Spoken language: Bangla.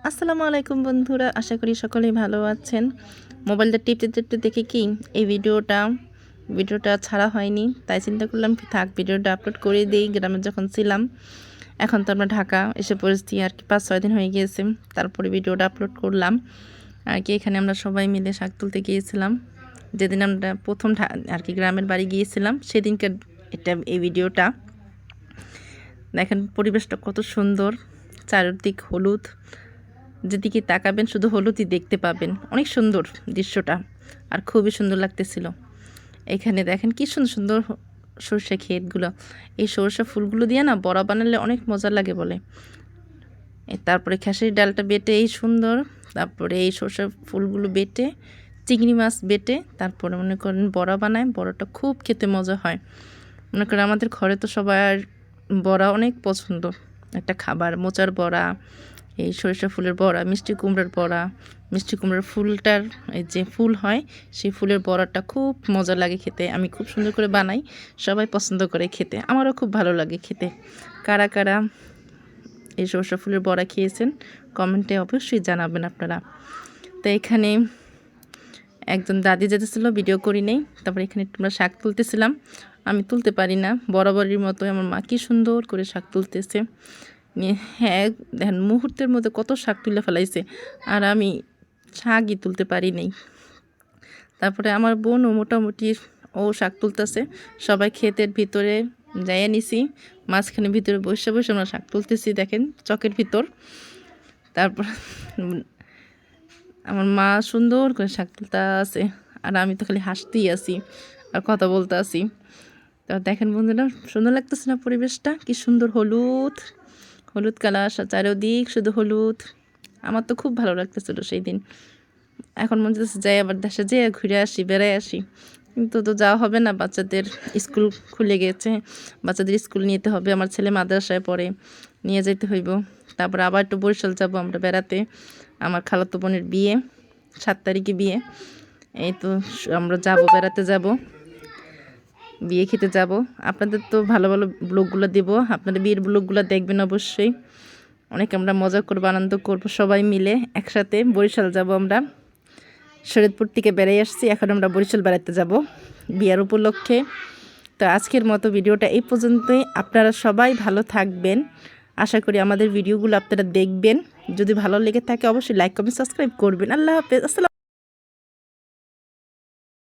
আসসালামু আলাইকুম বন্ধুরা, আশা করি সকলেই ভালো আছেন। মোবাইলটা টিপতে টিপতে দেখি কি এই ভিডিওটা ছাড়া হয়নি, তাই চিন্তা করলাম কি থাক ভিডিওটা আপলোড করে দিই। গ্রামে যখন ছিলাম, এখন তো আমরা ঢাকা এসে পরিস্থিতি আর কি 5-6 দিন হয়ে গিয়েছে, তারপরে ভিডিওটা আপলোড করলাম আর কি। এখানে আমরা সবাই মিলে শাক তুলতে গিয়েছিলাম, যেদিন আমরা প্রথম আর কি গ্রামের বাড়ি গিয়েছিলাম সেদিনকার এই ভিডিওটা দেখেন। পরিবেশটা কত সুন্দর, চারিদিক হলুদ, যেদিকে তাকাবেন শুধু হলুদই দেখতে পাবেন। অনেক সুন্দর দৃশ্যটা, আর খুবই সুন্দর লাগতেছিল। এখানে দেখেন কি সুন্দর সুন্দর সরষে ক্ষেতগুলো। এই সরষে ফুলগুলো দিয়ে না বড়া বানালে অনেক মজা লাগে বলে। তারপরে খেসারির ডালটা বেটে এই সুন্দর, তারপরে এই সরষে ফুলগুলো বেটে চিংড়ি মাছ বেটে তারপরে মনে করেন বড়া বানায়। বড়াটা খুব খেতে মজা হয়। মনে করেন আমাদের ঘরে তো সবার বড়া অনেক পছন্দ একটা খাবার। মোচার বড়া, এই সরিষা ফুলের বড়া, মিষ্টি কুমড়ার বড়া। মিষ্টি কুমড়ার ফুলটার এই যে ফুল হয় সেই ফুলের বড়াটা খুব মজা লাগে খেতে। আমি খুব সুন্দর করে বানাই, সবাই পছন্দ করে খেতে, আমারও খুব ভালো লাগে খেতে। কারা কারা এই সরিষা ফুলের বড়া খেয়েছেন কমেন্টে অবশ্যই জানাবেন আপনারা। তো এখানে একজন দাদি যেতেছিল, ভিডিও করি নেই। তারপরে এখানে আমরা শাক তুলতেছিলাম, আমি তুলতে পারি না, বরাবরের মতো আমার মা কি সুন্দর করে শাক তুলতেছে। হ্যাঁ দেখেন মুহূর্তের মধ্যে কত শাক তুলে ফেলাইছে, আর আমি শাকই তুলতে পারি নাই। তারপরে আমার বোনও মোটামুটি শাক তুলতেছে। সবাই ক্ষেতের ভিতরে যাইয়া নিছি, মাঝখানে ভিতরে বসে বসে আমরা শাক তুলতেছি দেখেন চকের ভিতর। তারপর আমার মা সুন্দর করে শাক তুলতে আছে, আর আমি তো খালি হাসতেই আছি আর কথা বলতে আছি। তো দেখেন বন্ধুরা, সুন্দর লাগতেছে না পরিবেশটা? কি সুন্দর হলুদ হলুদ কালার, চারিদিক শুধু হলুদ। আমার তো খুব ভালো লাগতেছিল সেই দিন। এখন মনে হচ্ছে যাই আবার দেশে যেয়ে ঘুরে আসি, বেড়াই আসি, কিন্তু তো যাওয়া হবে না। বাচ্চাদের স্কুল খুলে গেছে, বাচ্চাদের স্কুল নিতে হবে। আমার ছেলে মাদ্রাসায় পড়ে, নিয়ে যেতে হইব। তারপর আবার একটু বরিশাল যাব আমরা বেড়াতে। আমার খালাতো বোনের বিয়ে, 7 তারিখে বিয়ে। এই তো আমরা যাব, বেড়াতে যাব, বিয়ে খেতে যাব। আপনাদের তো ভালো ভালো ব্লগগুলো দেবো, আপনাদের বিয়ের ব্লগগুলো দেখবেন অবশ্যই। অনেক আমরা মজা করবো, আনন্দ করব সবাই মিলে একসাথে। বরিশাল যাব আমরা, শরীয়তপুর থেকে বেড়াই আসছি, এখন আমরা বরিশাল বেড়াতে যাব বিয়ের উপলক্ষে। তো আজকের মতো ভিডিওটা এই পর্যন্তই। আপনারা সবাই ভালো থাকবেন, আশা করি আমাদের ভিডিওগুলো আপনারা দেখবেন। যদি ভালো লেগে থাকে অবশ্যই লাইক কমেন্ট সাবস্ক্রাইব করবেন। আল্লাহ হাফেজ, আসসালাম।